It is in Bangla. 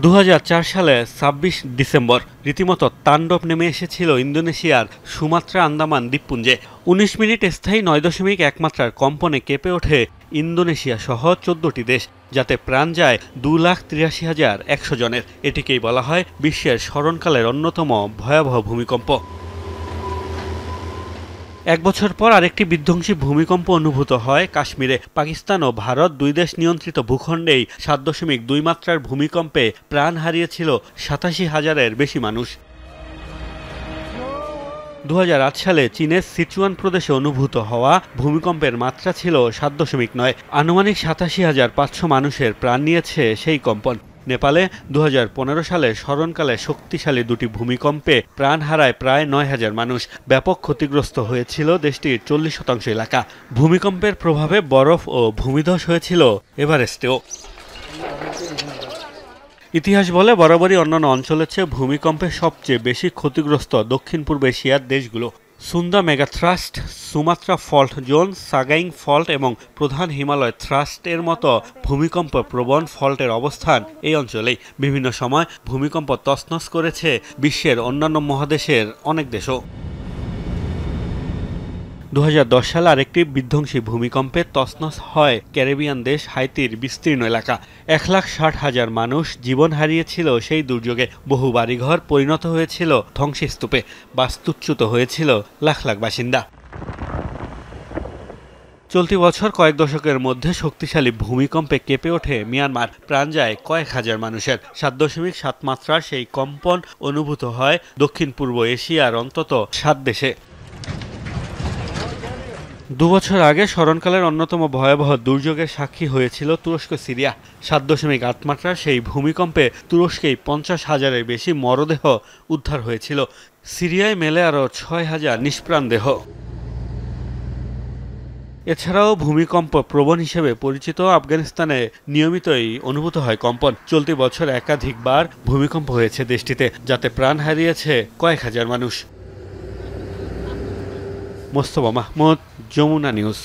২০০৪ সালে ২৬ ডিসেম্বর রীতিমতো তাণ্ডব নেমে এসেছিল ইন্দোনেশিয়ার সুমাত্রা আন্দামান দ্বীপপুঞ্জে। ১৯ মিনিট স্থায়ী ৯.১ মাত্রার কম্পনে কেঁপে ওঠে ইন্দোনেশিয়া সহ ১৪টি দেশ, যাতে প্রাণ যায় ২,৮৩,১০০ জনের। এটিকেই বলা হয় বিশ্বের স্মরণকালের অন্যতম ভয়াবহ ভূমিকম্প। এক বছর পর আরেকটি বিধ্বংসী ভূমিকম্প অনুভূত হয় কাশ্মীরে। পাকিস্তান ও ভারত দুই দেশ নিয়ন্ত্রিত ভূখণ্ডেই ৭.২ মাত্রার ভূমিকম্পে প্রাণ হারিয়েছিল ৮৭,০০০-এর বেশি মানুষ। ২০০৮ সালে চীনের সিচুয়ান প্রদেশে অনুভূত হওয়া ভূমিকম্পের মাত্রা ছিল ৭.৯। আনুমানিক ৮৭,৫০০ মানুষের প্রাণ নিয়েছে সেই কম্পন। নেপালে ২০১৫ সালে স্মরণকালে শক্তিশালী দুটি ভূমিকম্পে প্রাণ হারায় প্রায় ৯,০০০ মানুষ। ব্যাপক ক্ষতিগ্রস্ত হয়েছিল দেশটির ৪০% এলাকা। ভূমিকম্পের প্রভাবে বরফ ও ভূমিধস হয়েছিল এভারেস্টেও। ইতিহাস বলে বরাবরই অন্যান্য অঞ্চলের চেয়ে ভূমিকম্পে সবচেয়ে বেশি ক্ষতিগ্রস্ত দক্ষিণ পূর্ব এশিয়ার দেশগুলো। Sunda megathrust, Sumatra fault zone, Sagaing fault এবং প্রধান হিমালয় থ্রাস্ট এর মতো ভূমিকম্প প্রবণ ফল্টের অবস্থান এই অঞ্চলেই। বিভিন্ন সময় ভূমিকম্প তছনছ করেছে বিশ্বের অন্যান্য মহাদেশের অনেক দেশও। ২০১০ সালে আরেকটি বিধ্বংসী ভূমিকম্পে তছনছ হয় ক্যারিবিয়ান দেশ হাইতির বিস্তীর্ণ এলাকা। ১,৬০,০০০ মানুষ জীবন হারিয়েছিল সেই দুর্যোগে। বহু বাড়িঘর পরিণত হয়েছিল ধ্বংসস্তূপে, বাস্তুচ্যুত হয়েছিল লাখ লাখ বাসিন্দা। চলতি বছর কয়েক দশকের মধ্যে শক্তিশালী ভূমিকম্পে কেঁপে ওঠে মিয়ানমার। প্রাণ যায় কয়েক হাজার মানুষের। ৭.৭ মাত্রার সেই কম্পন অনুভূত হয় দক্ষিণ পূর্ব এশিয়ার অন্তত ৭ দেশে। ২ বছর আগে স্মরণকালের অন্যতম ভয়াবহ দুর্যোগের সাক্ষী হয়েছিল তুরস্ক সিরিয়া। ৭.৮ মাত্রার সেই ভূমিকম্পে তুরস্কেই ৫০,০০০-এর বেশি মরদেহ উদ্ধার হয়েছিল। সিরিয়ায় মেলে আরও ৬,০০০ নিষ্প্রাণ দেহ। এছাড়াও ভূমিকম্প প্রবণ হিসেবে পরিচিত আফগানিস্তানে নিয়মিতই অনুভূত হয় কম্পন। চলতি বছর একাধিকবার ভূমিকম্প হয়েছে দেশটিতে, যাতে প্রাণ হারিয়েছে কয়েক হাজার মানুষ। মোস্তফা মাহমুদ, যমুনা নিউজ।